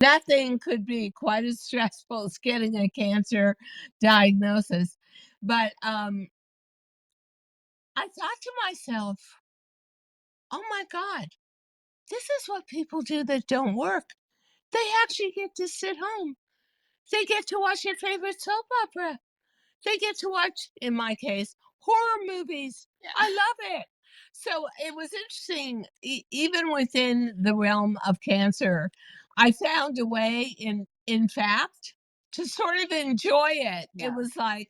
Nothing could be quite as stressful as getting a cancer diagnosis. But I thought to myself, oh my God, this is what people do that don't work. They actually get to sit home. They get to watch their favorite soap opera. They get to watch, in my case, horror movies. Yeah. I love it. So it was interesting, even within the realm of cancer, I found a way, in fact, to sort of enjoy it. It Yeah. was like,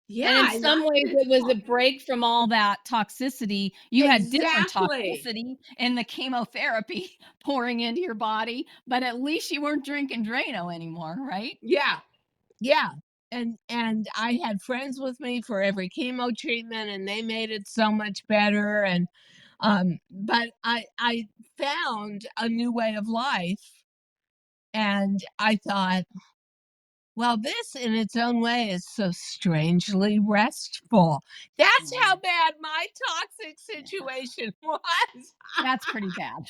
yeah, And in I some like ways, this it was a one. break from all that toxicity. You had different Exactly. toxicity in the chemotherapy pouring into your body, but at least you weren't drinking Drano anymore, right? Yeah. Yeah. And I had friends with me for every chemo treatment, and they made it so much better. And but I found a new way of life, and I thought, well, this in its own way is so strangely restful. That's how Mm, bad my toxic yeah. situation was. That's pretty bad.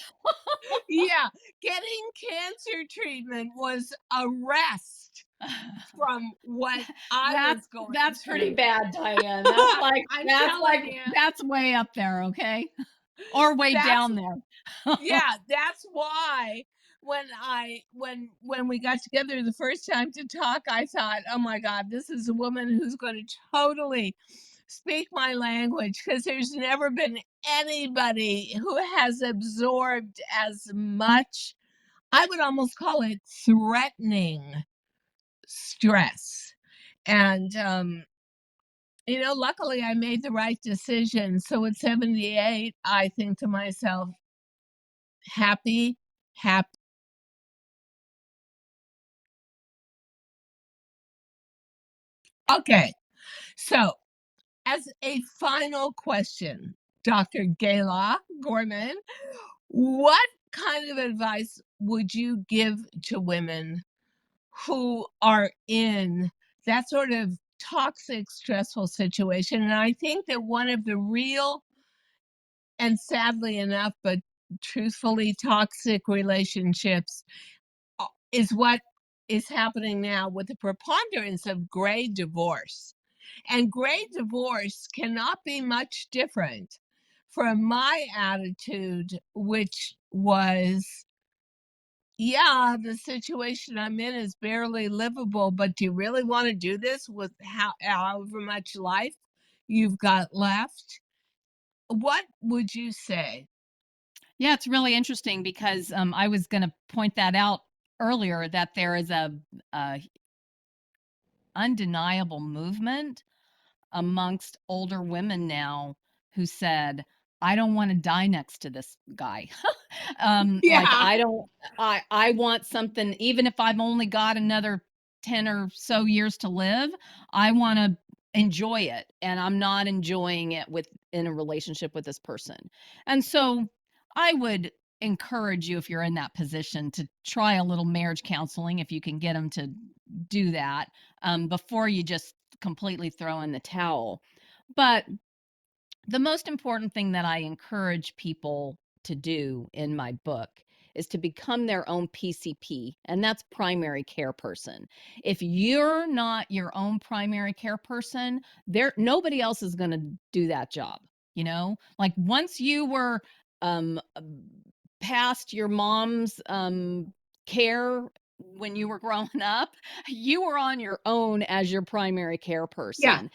Yeah, getting cancer treatment was a rest from what I That's was going that's pretty through. bad, Diane. That's like I'm that's telling like you, that's way up there, okay? Or way that's down there. yeah, that's why when we got together the first time to talk, I thought, "Oh my God, this is a woman who's gonna totally speak my language, because there's never been anybody who has absorbed as much, I would almost call it threatening stress." And, luckily I made the right decision. So at 78, I think to myself, happy, happy. Okay. So, as a final question, Dr. Gayla Gorman, what kind of advice would you give to women who are in that sort of toxic, stressful situation? And I think that one of the real, and sadly enough, but truthfully toxic relationships is what is happening now with the preponderance of gray divorce. And gray divorce cannot be much different from my attitude, which was, yeah, the situation I'm in is barely livable, but do you really want to do this with however much life you've got left? What would you say? Yeah, it's really interesting because, I was gonna point that out earlier that there is a undeniable movement amongst older women now who said, "I don't wanna die next to this guy." Like, Yeah. I want something even if I've only got another 10 or so years to live, I wanna enjoy it, and I'm not enjoying it with in a relationship with this person. And so, I would encourage you, if you're in that position, to try a little marriage counseling if you can get them to do that, before you just completely throw in the towel. But the most important thing that I encourage people to do in my book is to become their own PCP, and that's primary care person. If you're not your own primary care person, there nobody else is going to do that job, you know? Like once you were um past your mom's care when you were growing up, you were on your own as your primary care Yeah. person.